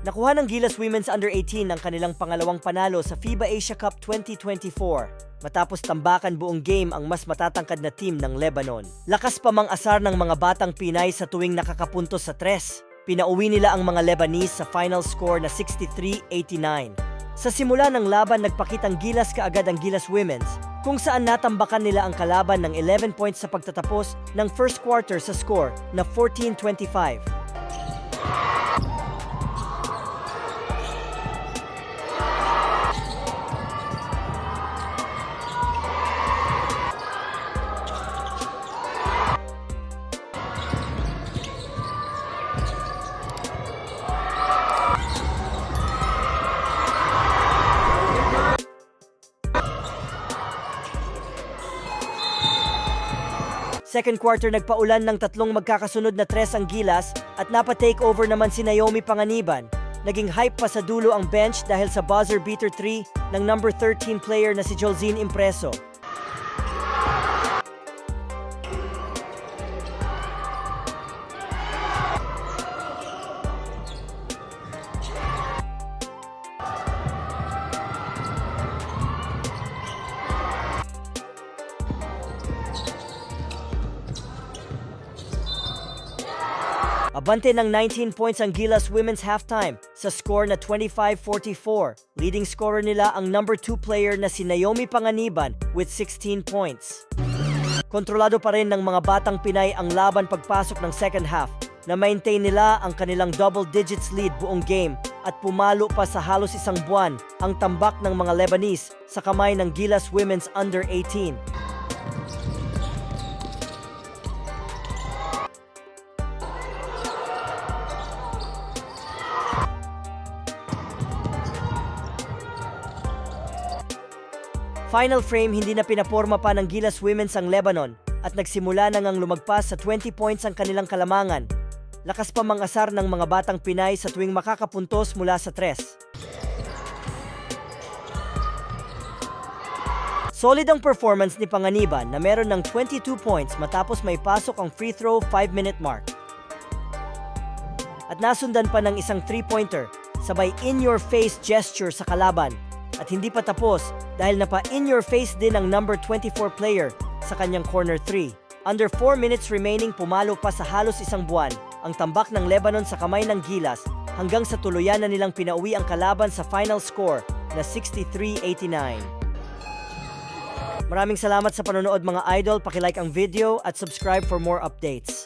Nakuha ng Gilas Women's Under-18 ang kanilang pangalawang panalo sa FIBA Asia Cup 2024 matapos tambakan buong game ang mas matatangkad na team ng Lebanon. Lakas pa mang asar ng mga batang Pinay sa tuwing nakakapuntos sa tres. Pinauwi nila ang mga Lebanese sa final score na 63-89. Sa simula ng laban, nagpakitang gilas kaagad ang Gilas Women's kung saan natambakan nila ang kalaban ng 11 points sa pagtatapos ng first quarter sa score na 14-25. Second quarter, nagpaulan ng tatlong magkakasunod na tres ang Gilas at napa-takeover naman si Naomi Panganiban. Naging hype pa sa dulo ang bench dahil sa buzzer beater 3 ng number 13 player na si Jolzine Impreso. Abante ng 19 points ang Gilas Women's halftime sa score na 25-44. Leading scorer nila ang number 2 player na si Naomi Panganiban with 16 points. Kontrolado pa rin ng mga batang Pinay ang laban pagpasok ng second half. Na-maintain nila ang kanilang double digits lead buong game at pumalo pa sa halos isang buwan ang tambak ng mga Lebanese sa kamay ng Gilas Women's Under-18. Final frame, hindi na pinaporma pa ng Gilas Women's ang Lebanon at nagsimula na ngang lumagpas sa 20 points ang kanilang kalamangan. Lakas pa mang asar ng mga batang Pinay sa tuwing makakapuntos mula sa tres. Solid ang performance ni Panganiban na meron ng 22 points matapos may pasok ang free throw 5-minute mark. At nasundan pa ng isang 3-pointer, sabay in-your-face gesture sa kalaban. At hindi pa tapos dahil napa-in-your-face din ang number 24 player sa kanyang corner 3. Under 4 minutes remaining, pumalo pa sa halos isang buwan ang tambak ng Lebanon sa kamay ng Gilas hanggang sa tuluyan na nilang pinauwi ang kalaban sa final score na 63-89. Maraming salamat sa panonood mga idol. Paki-like ang video at subscribe for more updates.